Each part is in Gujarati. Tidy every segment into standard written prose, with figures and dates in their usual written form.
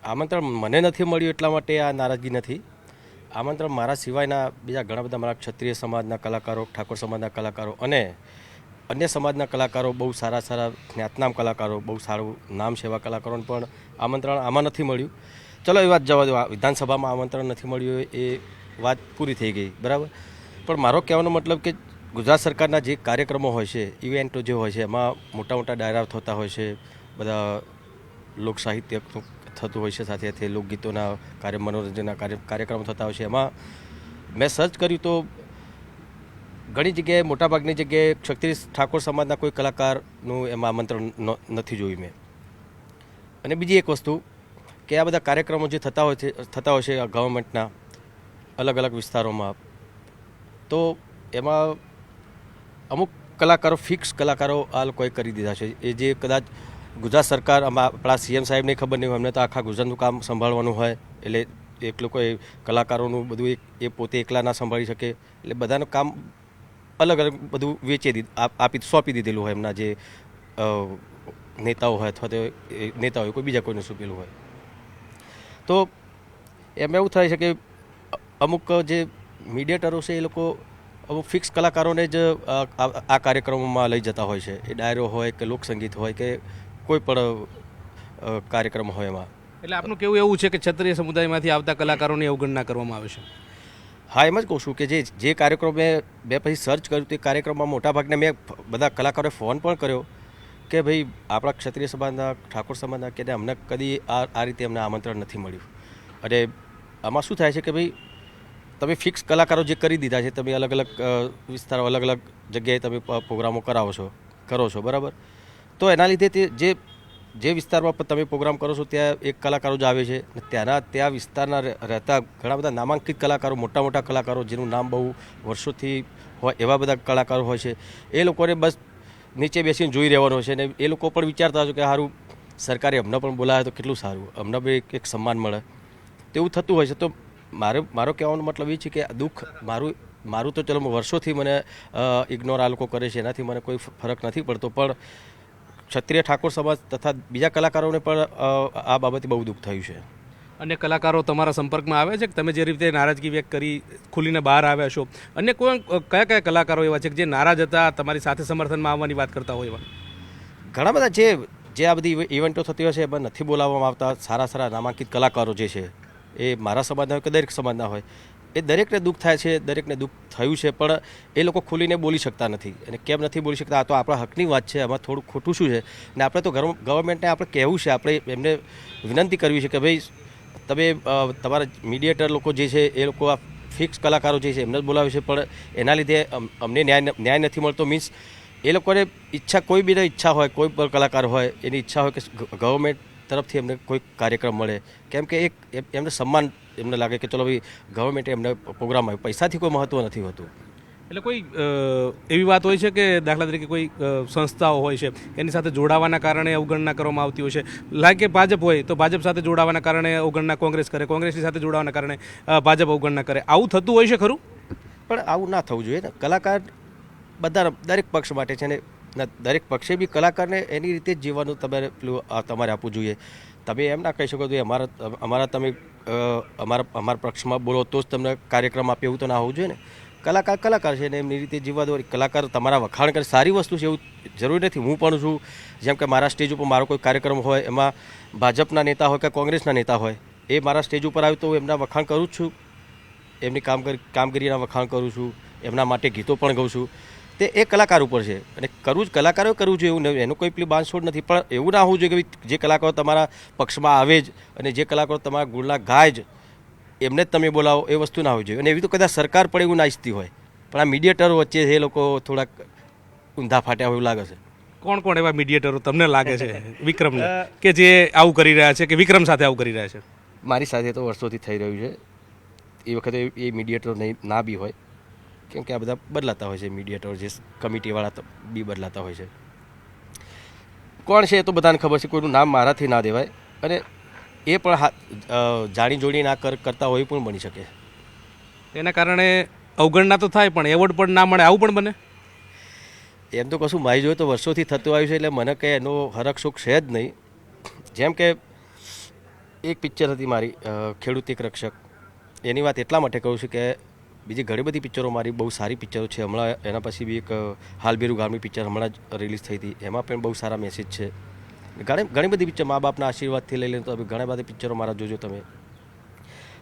આમંત્રણ મને નથી મળ્યું એટલા માટે આ નારાજગી નથી. આમંત્રણ મારા સિવાયના બીજા ઘણા બધા મારા ક્ષત્રિય સમાજના કલાકારો, ઠાકોર સમાજના કલાકારો અને અન્ય સમાજના કલાકારો, બહુ સારા સારા જ્ઞાતનામ કલાકારો, બહુ સારું નામ છે એવા કલાકારોને પણ આમંત્રણ આમાં નથી મળ્યું. ચલો એ વાત જવા દો, વિધાનસભામાં આમંત્રણ નથી મળ્યું એ વાત પૂરી થઈ ગઈ, બરાબર. પણ મારો કહેવાનો મતલબ કે ગુજરાત સરકારના જે કાર્યક્રમો હોય છે, ઇવેન્ટો જે હોય છે, એમાં મોટા મોટા ડાયરા થતા હોય છે, બધા લોકસાહિત્ય થતું હોય છે, સાથે સાથે લોકગીતોના મનોરંજનના કાર્યક્રમો થતા હોય છે. એમાં મેં સર્ચ કર્યું તો ઘણી જગ્યાએ, મોટાભાગની જગ્યાએ ક્ષત્રિય ઠાકોર સમાજના કોઈ કલાકારનું એમાં આમંત્રણ નથી જોયું મેં. અને બીજી એક વસ્તુ કે આ બધા કાર્યક્રમો જે થતા હોય છે ગવર્મેન્ટના અલગ અલગ વિસ્તારોમાં, તો એમાં અમુક કલાકારો, ફિક્સ કલાકારો આ લોકોએ કરી દીધા છે. એ જે કદાચ ગુજરાત સરકાર, આપણા સીએમ સાહેબને ખબર નહીં હોય, એમને તો આખા ગુજરાતનું કામ સંભાળવાનું હોય, એટલે એક લોકોએ કલાકારોનું બધું એ પોતે એકલા ના સંભાળી શકે, એટલે બધાનું કામ અલગ અલગ બધું સોંપી દીધેલું હોય એમના જે નેતાઓ હોય, અથવા તો નેતા હોય, કોઈ બીજા કોઈને સોંપેલું હોય. તો એમાં એવું થાય છે કે અમુક જે મીડિયેટરો છે એ લોકો અમુક ફિક્સ કલાકારોને જ આ કાર્યક્રમોમાં લઈ જતા હોય છે. એ ડાયરો હોય કે લોકસંગીત હોય કે કોઈ પણ કાર્યક્રમ હોય એમાં. એટલે આપનું કેવું એવું છે કે ક્ષત્રિય સમુદાયમાંથી આવતા કલાકારોની અવગણના કરવામાં આવે છે? હા, એમ જ કહું છું કે જે કાર્યક્રમ મેં પછી સર્ચ કર્યું તે કાર્યક્રમમાં મોટાભાગના મેં બધા કલાકારોએ ફોન પણ કર્યો કે ભાઈ આપણા ક્ષત્રિય સમાજના, ઠાકોર સમાજના કે અમને કદી આ રીતે અમને આમંત્રણ નથી મળ્યું. અને આમાં શું થાય છે કે ભાઈ તમે ફિક્સ કલાકારો જે કરી દીધા છે, તમે અલગ અલગ વિસ્તારો, અલગ અલગ જગ્યાએ તમે પ્રોગ્રામો કરો છો, બરાબર. તો એના લીધે તે જે વિસ્તારમાં તમે પ્રોગ્રામ કરો છો ત્યાં એક કલાકારો જ આવે છે, અને ત્યાં વિસ્તારના રહેતા ઘણા બધા નામાંકિત કલાકારો, મોટા મોટા કલાકારો જેનું નામ બહુ વર્ષોથી હોય એવા બધા કલાકારો હોય છે, એ લોકોને બસ નીચે બેસીને જોઈ રહેવાનું હોય છે. અને એ લોકો પણ વિચારતા હોય કે સારું સરકારે અમને પણ બોલાવે તો કેટલું સારું, અમને બી એક સન્માન મળે, તેવું થતું હોય છે. તો મારો કહેવાનો મતલબ એ છે કે દુઃખ મારું તો ચલો વર્ષોથી મને ઇગ્નોર આ લોકો કરે છે, એનાથી મને કોઈ ફરક નથી પડતો, પણ ક્ષત્રિય ઠાકોર સમાજ તથા બીજા કલાકારોને પણ આ બાબતે બહુ દુઃખ થયું છે. અન્ય કલાકારો તમારા સંપર્કમાં આવે છે કે તમે જે રીતે નારાજગી વ્યક્ત કરી, ખુલીને બહાર આવ્યા છો, અન્ય કયા કયા કલાકારો એવા છે કે જે નારાજ હતા, તમારી સાથે સમર્થનમાં આવવાની વાત કરતા હોય એવા? ઘણા બધા જે આ બધી ઇવેન્ટો થતી હોય છે એમાં નથી બોલાવવામાં આવતા સારા સારા નામાંકિત કલાકારો જે છે, એ મારા સમાજના હોય કે દરેક સમાજના હોય, એ દરેકને દુઃખ થાય છે, દરેકને દુઃખ થયું છે, પણ એ લોકો ખુલીને બોલી શકતા નથી. અને કેમ નથી બોલી શકતા? આ તો આપણા હકની વાત છે, આમાં થોડું ખોટું શું છે? ને આપણે તો ગવર્મેન્ટને આપણે કહેવું છે, આપણે એમને વિનંતી કરવી છે કે ભાઈ તમે તમારા મીડિયેટર લોકો જે છે એ લોકો આ ફિક્સ કલાકારો જે છે એમને જ બોલાવે છે, પણ એના લીધે અમને ન્યાય નથી મળતો. મીન્સ એ લોકોને કોઈ બી ઈચ્છા હોય, કોઈ પણ કલાકાર હોય એની ઈચ્છા હોય કે ગવર્મેન્ટ તરફથી એમને કોઈ કાર્યક્રમ મળે, કેમ કે એક એમને સન્માન એમને લાગે કે ચલો ભાઈ ગવર્મેન્ટે એમને પ્રોગ્રામ આવ્યો, પૈસાથી કોઈ મહત્ત્વ નથી હોતું. એટલે કોઈ એવી વાત હોય છે કે દાખલા તરીકે કોઈ સંસ્થાઓ હોય છે એની સાથે જોડાવાના કારણે અવગણના કરવામાં આવતી હોય છે, લાગે ભાજપ હોય તો ભાજપ સાથે જોડાવાના કારણે અવગણના કોંગ્રેસ કરે, કોંગ્રેસની સાથે જોડાવાના કારણે ભાજપ અવગણના કરે, આવું થતું હોય છે ખરું? પણ આવું ના થવું જોઈએ ને. કલાકાર દરેક પક્ષ માટે છે, ને દરેક પક્ષે બી કલાકારને એની રીતે જ જીવવાનું તમારે આપવું જોઈએ. તમે એમ ના કહી શકો કે અમારા પક્ષમાં બોલો તો જ તમને કાર્યક્રમ આપે, એવું તો ના હોવું જોઈએ ને. કલાકાર છે ને એમની રીતે જીવવા દો. કલાકાર તમારા વખાણ કરે, સારી વસ્તુ છે, એવું જરૂરી નથી. હું પણ છું, જેમ કે મારા સ્ટેજ ઉપર મારો કોઈ કાર્યક્રમ હોય, એમાં ભાજપના નેતા હોય કે કોંગ્રેસના નેતા હોય, એ મારા સ્ટેજ ઉપર આવ્યું તો એમના વખાણ કરું જ છું, એમની કામગીરીના વખાણ કરું છું, એમના માટે ગીતો પણ ગાઉં છું. તે એ કલાકાર ઉપર છે, અને કલાકારોએ કરવું જોઈએ, એવું એનું કોઈ પેલી બાંધછોડ નથી. પણ એવું ના હોવું જોઈએ કે જે કલાકારો તમારા પક્ષમાં આવે જ અને જે કલાકારો તમારા ગુણના ગાય જ એમને જ તમે બોલાવો, એ વસ્તુ ના હોવી જોઈએ. અને એવી તો કદાચ સરકાર પણ એવું ના ઈચ્છતી હોય, પણ આ મીડિયેટરો વચ્ચે એ લોકો થોડાક ઊંધા ફાટ્યા હોય એવું લાગે છે. કોણ કોણ એવા મીડિયેટરો તમને લાગે છે વિક્રમને કે જે આવું કરી રહ્યા છે, કે વિક્રમ સાથે આવું કરી રહ્યા છે? મારી સાથે તો વર્ષોથી થઈ રહ્યું છે. એ વખતે એ મીડિયેટરો ના બી હોય, કેમ કે આ બધા બદલાતા હોય છે મીડિયેટર, જે કમિટીવાળા બી બદલાતા હોય છે. કોણ છે એ તો બધાને ખબર છે, કોઈનું નામ મારાથી ના દેવાય. અને એ પણ જાણી જોડી ના કરતા હોય પણ બની શકે. એના કારણે અવગણના તો થાય, પણ એવોર્ડ પણ ના મળે, આવું પણ બને? એમ તો કશું મારી જોઈએ તો વર્ષોથી થતું આવ્યું છે, એટલે મને કંઈ એનો હરખ શોખ છે જ નહીં. જેમ કે એક પિક્ચર હતી મારી ખેડૂત એક રક્ષક. એની વાત એટલા માટે કહું છું કે બીજી ઘણી બધી પિક્ચરો મારી બહુ સારી પિક્ચરો છે. હમણાં એના પછી બી એક હાલબીરું ગામની પિક્ચર હમણાં જ રિલીઝ થઈ હતી, એમાં પણ બહુ સારા મેસેજ છે. ઘણી બધી પિક્ચર મા બાપના આશીર્વાદથી લઈ લઈને તો ઘણા બધા પિક્ચરો મારા જોજો તમે.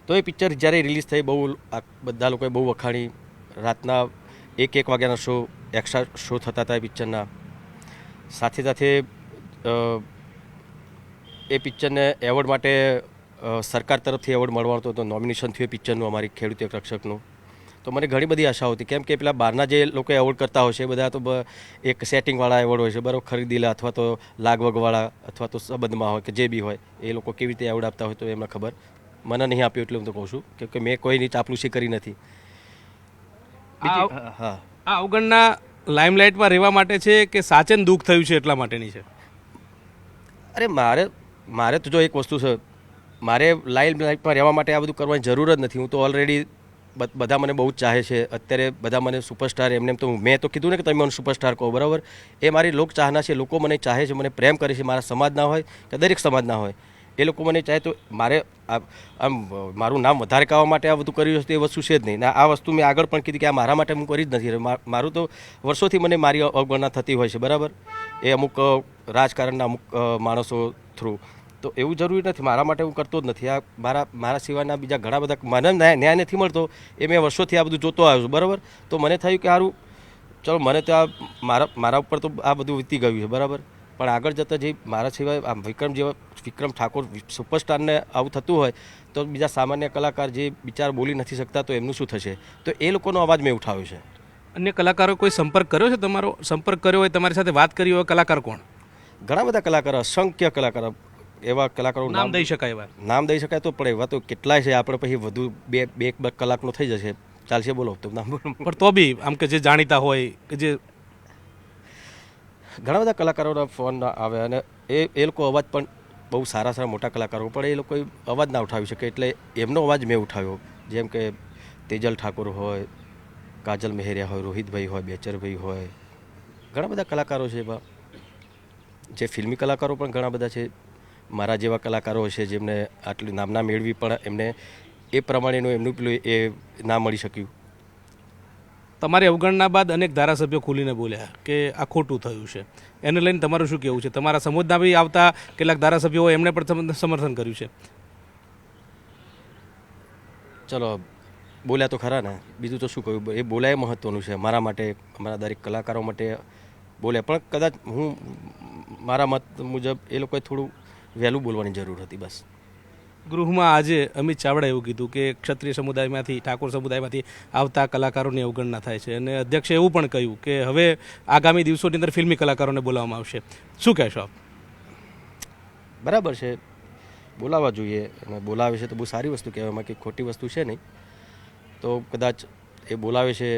તો એ પિક્ચર જ્યારે રિલીઝ થઈ બહુ બધા લોકોએ બહુ વખાણી. રાતના 1 વાગ્યાના શો એક્સ્ટ્રા શો થતા હતા એ પિક્ચરના. સાથે સાથે એ પિક્ચરને એવોર્ડ માટે સરકાર તરફથી એવોર્ડ મળવાનો હતો, નોમિનેશન થયું એ પિક્ચરનું અમારી ખેડૂત એક રક્ષકનું. તો મને ઘણી બધી આશાઓ હતી, કેમ કે પેલા બહારના જે લોકો એવોર્ડ કરતા હોય છે એ બધા તો એક સેટિંગવાળા એવોર્ડ હોય છે, બરાબર, ખરીદેલા અથવા તો લાગવગવાળા અથવા તો સંબંધમાં હોય કે જે બી હોય એ લોકો કેવી રીતે એવોર્ડ આપતા હોય તો એમને ખબર. મને નહીં આપ્યું એટલે હું તો કહું છું કે મેં કોઈની ચાપલુસી કરી નથી. આ અવગણના લાઇમલાઇટમાં રહેવા માટે છે કે સાચેને દુઃખ થયું છે એટલા માટેની છે? અરે મારે તો જો એક વસ્તુ છે, મારે લાઇમલાઇટમાં રહેવા માટે આ બધું કરવાની જરૂર જ નથી. હું તો ઓલરેડી બધા મને બહુ જ ચાહે છે. અત્યારે બધા મને સુપરસ્ટાર એમને તો મેં તો કીધું ને કે તમે મને સુપરસ્ટાર કહો, બરાબર. એ મારી લોક ચાહના છે, લોકો મને ચાહે છે, મને પ્રેમ કરે છે, મારા સમાજના હોય કે દરેક સમાજના હોય એ લોકો મને ચાહે. તો મારે આમ મારું નામ વધારે કરવા માટે આ બધું કર્યું છે એ વસ્તુ છે જ નહીં. આ વસ્તુ મેં આગળ પણ કીધી કે આ મારા માટે હું કરી જ નથી. મારું તો વર્ષોથી મને મારી અવગણના થતી હોય છે, બરાબર, એ અમુક રાજકારણના અમુક માણસો થ્રુ. તો એવું જરૂરી નથી, મારા માટે હું કરતો જ નથી. આ મારા સિવાયના બીજા ઘણા બધા મને ન્યાય નથી મળતો એ મેં વર્ષોથી આ બધું જોતો આવ્યો છું, બરાબર. તો મને થયું કે સારું ચલો, મને તો આ મારા ઉપર તો આ બધું વીતી ગયું છે, બરાબર. પણ આગળ જતાં જે મારા સિવાય આમ વિક્રમ ઠાકોર સુપરસ્ટારને આવું થતું હોય તો બીજા સામાન્ય કલાકાર જે બિચારા બોલી નથી શકતા તો એમનું શું થશે? તો એ લોકોનો અવાજ મેં ઉઠાવ્યો છે. અન્ય કલાકારો કોઈ સંપર્ક કર્યો છે તમારો? સંપર્ક કર્યો હોય, તમારી સાથે વાત કરી હોય કલાકાર કોણ? ઘણા બધા કલાકારો, અસંખ્ય કલાકારો, એવા કલાકારો નામ દઈ શકાય એવા? નામ દઈ શકાય તો પણ એવા તો કેટલાય છે. આપણે પછી વધુ બે કલાકનો થઈ જશે. ચાલશે, બોલો તો નામ બોલો. પણ તો બી આમ કે જે જાણીતા હોય કે જે ઘણા બધા કલાકારોના ફોન આવે અને એ લોકો અવાજ પણ બહુ સારા મોટા કલાકારો પણ એ લોકો અવાજ ના ઉઠાવી શકે એટલે એમનો અવાજ મેં ઉઠાવ્યો. જેમ કે તેજલ ઠાકોર હોય, કાજલ મહેરિયા હોય, રોહિતભાઈ હોય, બેચરભાઈ હોય, ઘણા બધા કલાકારો છે એવા. જે ફિલ્મી કલાકારો પણ ઘણા બધા છે. મારા જેવા કલાકારો છે જેમને આટલી નામના મેળવી પણ એમને એ પ્રમાણેનું એમનું પેલું એ ના મળી શક્યું. તમારી અવગણના બાદ અનેક ધારાસભ્યો ખુલીને બોલ્યા કે આ ખોટું થયું છે. એને લઈને તમારું શું કહેવું છે? તમારા સમુદાયના બી આવતા કેટલાક ધારાસભ્યો હોય એમણે પણ સમર્થન કર્યું છે. ચલો, બોલ્યા તો ખરા ને, બીજું તો શું કહ્યું? એ બોલ્યા એ મહત્ત્વનું છે. મારા માટે, અમારા દરેક કલાકારો માટે બોલ્યા. પણ કદાચ મારા મત મુજબ એ લોકોએ થોડું વહેલું બોલવાની જરૂર હતી, બસ. ગૃહમાં આજે અમિત ચાવડાએ એવું કીધું કે ક્ષત્રિય સમુદાયમાંથી, ઠાકોર સમુદાયમાંથી આવતા કલાકારોની અવગણના થાય છે અને અધ્યક્ષે એવું પણ કહ્યું કે હવે આગામી દિવસોની અંદર ફિલ્મી કલાકારોને બોલાવવામાં આવશે. શું કહેશો આપ? બરાબર છે, બોલાવવા જોઈએ અને બોલાવે છે તો બહુ સારી વસ્તુ કહેવામાં કે ખોટી વસ્તુ છે નહીં. તો કદાચ એ બોલાવે છે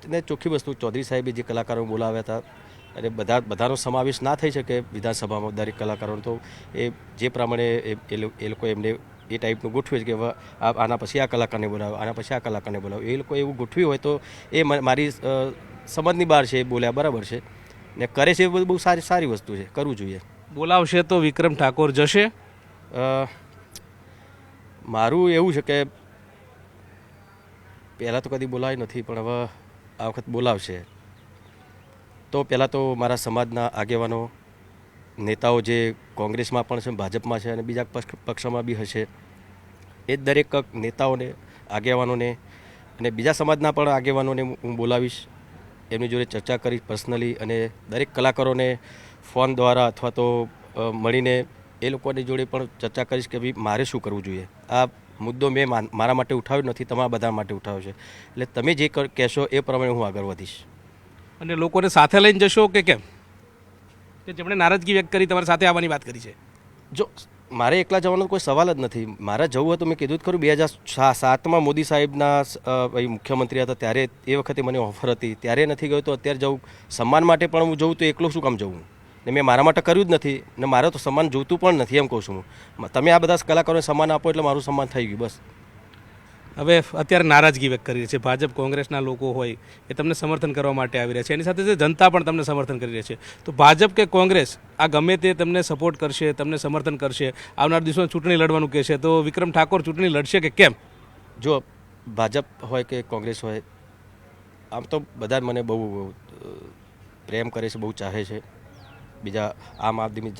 ને ચોખ્ખી વસ્તુ. ચૌધરી સાહેબે જે કલાકારો બોલાવ્યા હતા અને બધાનો સમાવેશ ના થઈ શકે વિધાનસભામાં દરેક કલાકારોનો, તો એ જે પ્રમાણે એ લોકો એમને એ ટાઈપનું ગોઠવે છે કે આના પછી આ કલાકારને બોલાવો, આના પછી આ કલાકારને બોલાવો. એ લોકો એવું ગોઠવ્યું હોય તો એ મારી સમજની બહાર છે. એ બોલ્યા બરાબર છે ને કરે છે એ બધું બહુ સારી વસ્તુ છે, કરવું જોઈએ. બોલાવશે તો વિક્રમ ઠાકોર જશે? મારું એવું છે કે પહેલાં તો કદી બોલાવ્યું નથી પણ હવે આ વખત બોલાવશે. તો પહેલાં તો મારા સમાજના આગેવાનો, નેતાઓ જે કોંગ્રેસમાં પણ છે, ભાજપમાં છે અને બીજા પક્ષમાં બી હશે, એ દરેક નેતાઓને, આગેવાનોને અને બીજા સમાજના પણ આગેવાનોને હું બોલાવીશ. એમની જોડે ચર્ચા કરીશ પર્સનલી અને દરેક કલાકારોને ફોન દ્વારા અથવા તો મળીને એ લોકોની જોડે પણ ચર્ચા કરીશ કે ભાઈ મારે શું કરવું જોઈએ. આ મુદ્દો મેં મારા માટે ઉઠાવ્યો નથી, તમારા બધા માટે ઉઠાવ્યો છે. એટલે તમે જે કહેશો એ પ્રમાણે હું આગળ વધીશ. અને લોકોને સાથે લઈને જશો કે કેમ? કે જેમણે નારાજગી વ્યક્ત કરી તમારી સાથે આવવાની વાત કરી છે? જો મારે એકલા જવાનો કોઈ સવાલ જ નથી. મારે જવું હોય તો મેં કીધું જ ખરું, 2007માં મોદી સાહેબના મુખ્યમંત્રી હતા ત્યારે એ વખતે મને ઓફર હતી, ત્યારે નથી ગયો. તો અત્યારે જવું સન્માન માટે પણ હું જઉં તો એકલો શું કામ જવું? ને મેં મારા માટે કર્યું જ નથી ને મારે તો સન્માન જોઈતું પણ નથી, એમ કહું છું હું. તમે આ બધા કલાકારોને સન્માન આપો એટલે મારું સન્માન થઈ ગયું, બસ. હવે અત્યારે નારાજગી વ્યક્ત કરી રહી છે ભાજપ કોંગ્રેસના લોકો હોય એ તમને સમર્થન કરવા માટે આવી રહ્યા છે, એની સાથે જનતા પણ તમને સમર્થન કરી રહી છે. તો ભાજપ કે કોંગ્રેસ આ ગમે તે તમને સપોર્ટ કરશે, તમને સમર્થન કરશે, આવનાર દિવસોમાં ચૂંટણી લડવાનું કહેશે, તો વિક્રમ ઠાકોર ચૂંટણી લડશે કે કેમ? જો ભાજપ હોય કે કોંગ્રેસ હોય, આમ તો બધા જ મને બહુ પ્રેમ કરે છે, બહુ ચાહે છે. બીજા આમ આદમી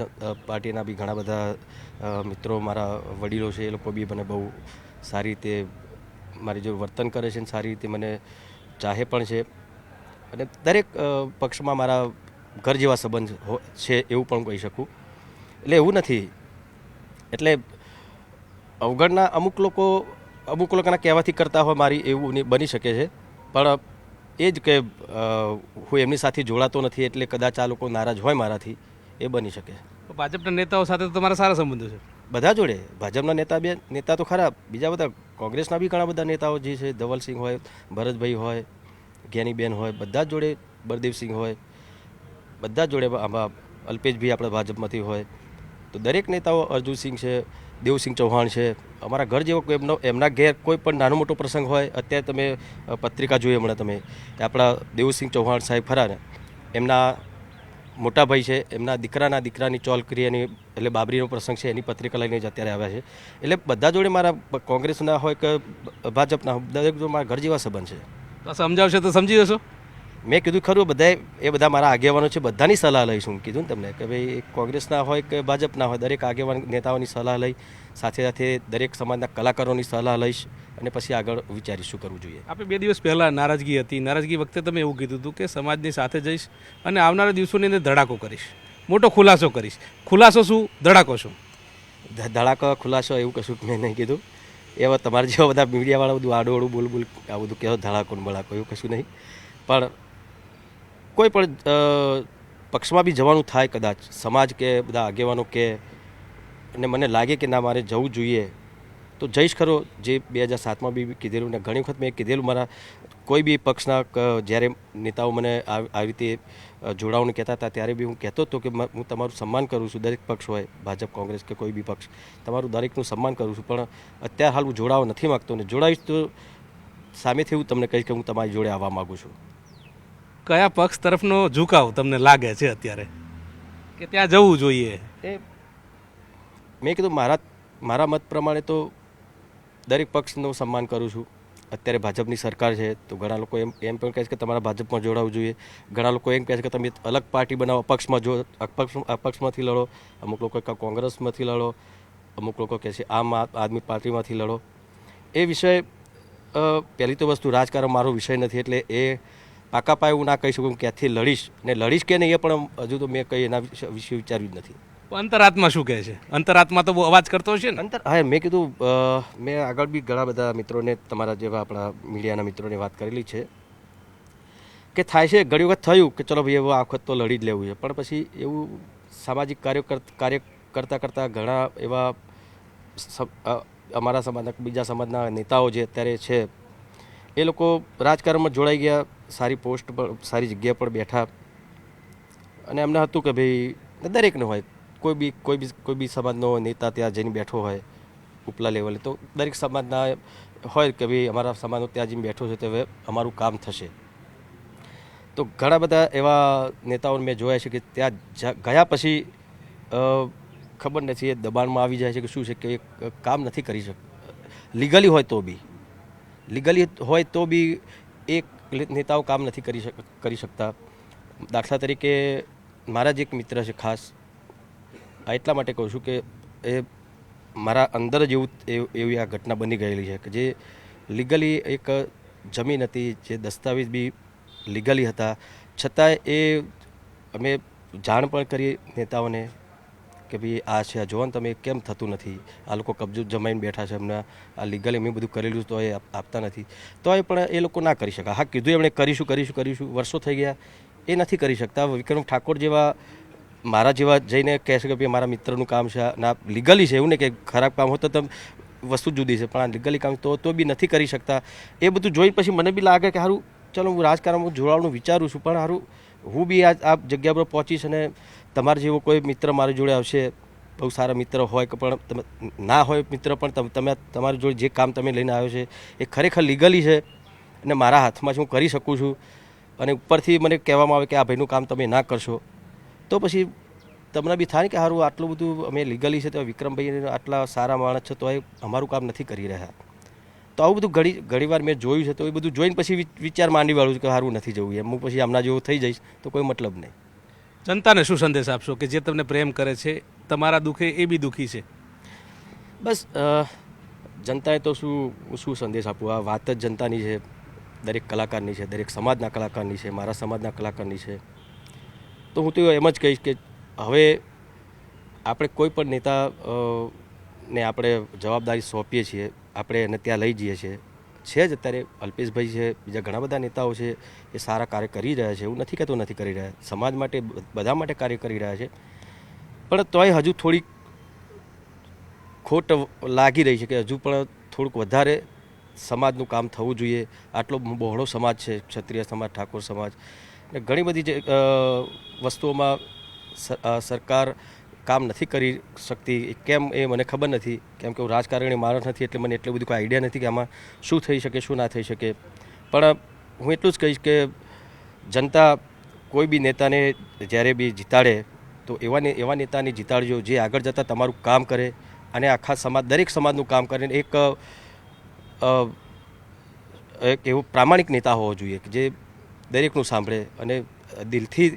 પાર્ટીના બી ઘણા બધા મિત્રો, મારા વડીલો છે, એ લોકો બી મને બહુ સારી રીતે મારી જો વર્તન કરે છે ને સારી રીતે મને ચાહે પણ છે. અને દરેક પક્ષમાં મારા ઘર જેવા સંબંધ છે એવું પણ કહી શકું. એટલે એવું નથી, એટલે અવગણના અમુક લોકોના કહેવાથી કરતા હોય મારી એવું બની શકે છે, પણ એ જ કે હું એમની સાથે જોડાતો નથી એટલે કદાચ આ લોકો નારાજ હોય મારાથી, એ બની શકે. તો ભાજપના નેતાઓ સાથે તો તમારા સારા સંબંધો છે. બધા જોડે ભાજપના નેતા તો ખરા, બીજા બધા કોંગ્રેસના બી ઘણા બધા નેતાઓ જે છે, ધવલસિંહ હોય, ભરતભાઈ હોય, જ્ઞાનીબેન હોય, બધા જોડે, બળદેવસિંહ હોય, બધા જોડે, આમાં અલ્પેશભાઈ આપણા ભાજપમાંથી હોય. તો દરેક નેતાઓ, અર્જુનસિંહ છે, દેવસિંહ ચૌહાણ છે, અમારા ઘર જેવો એમના ઘેર કોઈ પણ નાનો મોટો પ્રસંગ હોય, અત્યારે તમે પત્રિકા જોઈ હમણાં તમે, આપણા દેવસિંહ ચૌહાણ સાહેબ ખરા ને, એમના મોટા ભાઈ છે, એમના દીકરાની ચોલક્રિયાની એટલે બાબરીનો પ્રસંગ છે, એની પત્રિકા લઈને જ અત્યારે આવ્યા છે. એટલે બધા જોડે મારા કોંગ્રેસના હોય કે ભાજપના, દરેક જોડે મારા ઘર જેવા સંબંધ છે. તો સમજાવશે તો સમજી જશો. મેં કીધું ખરું, બધા મારા આગેવાનો છે, બધાની સલાહ લઈશું. કીધું ને તમને કે ભાઈ કોંગ્રેસના હોય કે ભાજપના હોય, દરેક આગેવાન નેતાઓની સલાહ લઈ, સાથે સાથે દરેક સમાજના કલાકારોની સલાહ લઈશ અને પછી આગળ વિચારીશ શું કરવું જોઈએ. આપણે 2 દિવસ પહેલાં નારાજગી હતી, નારાજગી વખતે તમે એવું કીધું હતું કે સમાજની સાથે જઈશ અને આવનારા દિવસોની અંદર ધડાકો કરીશ, મોટો ખુલાસો કરીશ. ખુલાસો શું, ધડાકો શું? ધડાકો ખુલાસો એવું કશું મેં નહીં કીધું. એ હવે તમારા જેવા બધા મીડિયાવાળા બધું આડું બોલ આ બધું કહેવો, ધડાકો ને બડાકો એવું કશું નહીં. પણ કોઈ પણ પક્ષમાં બી જવાનું થાય, કદાચ સમાજ કે બધા આગેવાનો કે, અને મને લાગે કે ના મારે જવું જોઈએ તો જઈશ ખરો. જે 2007માં બી કીધેલું ને ઘણી વખત મેં કીધેલું, મારા કોઈ બી પક્ષના જ્યારે નેતાઓ મને આવી રીતે જોડાવાનું કહેતા હતા ત્યારે બી હું કહેતો હતો કે હું તમારું સન્માન કરું છું, દરેક પક્ષ હોય, ભાજપ કોંગ્રેસ કે કોઈ બી પક્ષ, તમારું દરેકનું સન્માન કરું છું, પણ અત્યારે હાલ હું જોડાવા નથી માગતો. ને જોડાઈશ તો સામેથી હું તમને કહીશ કે હું તમારી જોડે આવવા માગું છું. કયા પક્ષ તરફનો ઝુકાવ તમને લાગે છે અત્યારે કે ત્યાં જવું જોઈએ? એ મેં કીધું મારા મત પ્રમાણે તો દરેક પક્ષનું સન્માન કરું છું. અત્યારે ભાજપની સરકાર છે તો ઘણા લોકો એમ પણ કહે છે કે તમારા ભાજપમાં જોડાવવું જોઈએ. ઘણા લોકો એમ કહે છે કે તમે અલગ પાર્ટી બનાવો, અપક્ષમાંથી લડો. અમુક લોકો કોંગ્રેસમાંથી લડો, અમુક લોકો કહે છે આમ આદમી પાર્ટીમાંથી લડો. એ વિષય પહેલી તો વસ્તુ, રાજકારણ મારો વિષય નથી, એટલે એ પાકા પાયે હું ના કહી શકું ક્યાંથી લડીશ કે નહીં, એ પણ હજુ તો મેં કંઈ એના વિશે વિચાર્યું જ નથી. અંતરાત્મા શું કહે છે? અંતરાત્મા તો બહુ અવાજ કરતો હશે ને? હા, મેં કીધું, મેં આગળ બી ઘણા બધા મિત્રોને, તમારા જેવા આપણા મીડિયાના મિત્રોને વાત કરેલી છે કે થાય છે, ઘણી વખત થયું કે ચલો ભાઈ એવું આ વખત તો લડી જ લેવું છે, પણ પછી એવું સામાજિક કાર્ય કરતાં ઘણા એવા અમારા સમાજના, બીજા સમાજના નેતાઓ જે અત્યારે છે, એ લોકો રાજકારણમાં જોડાઈ ગયા, સારી પોસ્ટ પર, સારી જગ્યા પર બેઠા, અને એમને હતું કે ભાઈ દરેકને હોય, કોઈ બી સમાજનો નેતા ત્યાં જઈને બેઠો હોય ઉપલા લેવલે, તો દરેક સમાજના હોય કે ભાઈ અમારા સમાજનો ત્યાં જઈને બેઠો છે તો હવે અમારું કામ થશે. તો ઘણા બધા એવા નેતાઓને મેં જોયા છે કે ત્યાં ગયા પછી ખબર નથી, એ દબાણમાં આવી જાય છે કે શું છે કે કામ નથી કરી શકતા. લીગલી હોય તો બી એક નેતાઓ કામ નથી કરી શકતા. દાખલા તરીકે મારા જ એક મિત્ર છે ખાસ, એટલા માટે કહું છું કે એ મારા અંદર જ એવી આ ઘટના બની ગયેલી છે કે જે લીગલી એક જમીન હતી, જે દસ્તાવેજ બી લીગલી હતા, છતાંય એ અમે જાણ પણ કરી નેતાઓને કે ભાઈ આ છે, આ જોવો ને તમે, કેમ થતું નથી, આ લોકો કબજો જમાઈને બેઠા છે, એમને આ લીગલી મેં બધું કરેલું તો એ આપતા નથી. તો એ પણ એ લોકો ના કરી શકા. હા, કીધું એમણે કરીશું, વર્ષો થઈ ગયા, એ નથી કરી શકતા. વિક્રમ ઠાકોર જેવા, મારા જેવા જઈને કહે છે કે ભાઈ મારા મિત્રનું કામ છે, ના લીગલી છે, એવું ને કે ખરાબ કામ હોય તો તમે વસ્તુ જુદી છે, પણ આ લીગલી કામ તો બી નથી કરી શકતા. એ બધું જોઈ પછી મને બી લાગે કે સારું, ચલો હું રાજકારણમાં જોડાવાનું વિચારું છું, પણ સારું હું બી આ જગ્યા પર પહોંચીશ અને તમારા જેવો કોઈ મિત્ર મારી જોડે આવશે, બહુ સારા મિત્ર હોય કે પણ તમે ના હોય મિત્ર પણ તમે તમારી જોડે જે કામ તમે લઈને આવ્યો છે એ ખરેખર લીગલી છે અને મારા હાથમાં હું કરી શકું છું અને ઉપરથી મને કહેવામાં આવે કે આ ભાઈનું કામ તમે ના કરશો તો પછી તમને બી થાય ને કે સારું આટલું બધું અમે લીગલી છે તો વિક્રમભાઈ આટલા સારા માણસ છે તો એ અમારું કામ નથી કરી રહ્યા. તો આવું બધું ઘણીવાર મેં જોયું છે તો એ બધું જોઈને પછી વિચાર માંડી વાળું છું કે સારું નથી જવું એમ. હું પછી આમના જેવું થઈ જઈશ તો કોઈ મતલબ નહીં. જનતાને શું સંદેશ આપશો કે જે તમને પ્રેમ કરે છે, તમારા દુઃખે એ બી દુઃખી છે? બસ જનતાએ તો શું સંદેશ આપું, આ વાત જ જનતાની છે, દરેક કલાકારની છે, દરેક સમાજના કલાકારની છે, મારા સમાજના કલાકારની છે. તો હું તો એમ જ કહીશ કે હવે આપણે કોઈ પણ નેતા ને આપણે જવાબદારી સોંપીએ છીએ, આપણે એને ત્યાં લઈ જઈએ છીએ. છે જ અત્યારે અલ્પેશભાઈ છે, બીજા ઘણા બધા નેતાઓ છે, એ સારા કાર્ય કરી રહ્યા છે, એવું નથી કહેતો નથી કરી રહ્યા, સમાજ માટે બધા માટે કાર્ય કરી રહ્યા છે. પણ તોય હજુ થોડીક ખોટ લાગી રહી છે કે હજુ પણ થોડુંક વધારે સમાજનું કામ થવું જોઈએ. આટલો બહોળો સમાજ છે, ક્ષત્રિય સમાજ, ઠાકોર સમાજ, ને ઘણી બધી જે વસ્તુઓમાં સરકાર કામ નથી કરી શકતી. કેમ એ મને ખબર નથી, કેમ કે હું રાજકારણી માણસ નથી એટલે મને એટલું બધું કોઈ આઈડિયા નથી કે આમાં શું થઈ શકે શું ના થઈ શકે. પણ હું એટલું જ કહીશ કે જનતા કોઈ બી નેતાને જ્યારે બી જીતાડે તો એવા નેતાને જીતાડજો જે આગળ જતાં તમારું કામ કરે અને આખા સમાજ, દરેક સમાજનું કામ કરે. એક એવો પ્રામાણિક નેતા હોવો જોઈએ કે જે દરેકનું સાંભળે અને દિલથી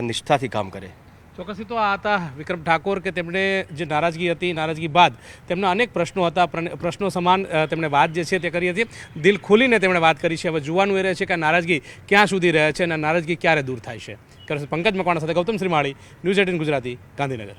નિષ્ઠાથી કામ કરે. ચોક્કસથી તો આ હતા વિક્રમ ઠાકોર કે તેમણે જે નારાજગી હતી, નારાજગી બાદ તેમના અનેક પ્રશ્નો હતા, પ્રશ્નો સમાન તેમણે વાત જે છે તે કરી હતી. દિલ ખોલીને તેમણે વાત કરી છે. હવે જોવાનું એ રહે છે કે આ નારાજગી ક્યાં સુધી રહે છે અને નારાજગી ક્યારે દૂર થાય છે. પંકજ મકવાણા સાથે ગૌતમ શ્રીમાળી, ન્યૂઝ 18 ગુજરાતી, ગાંધીનગર.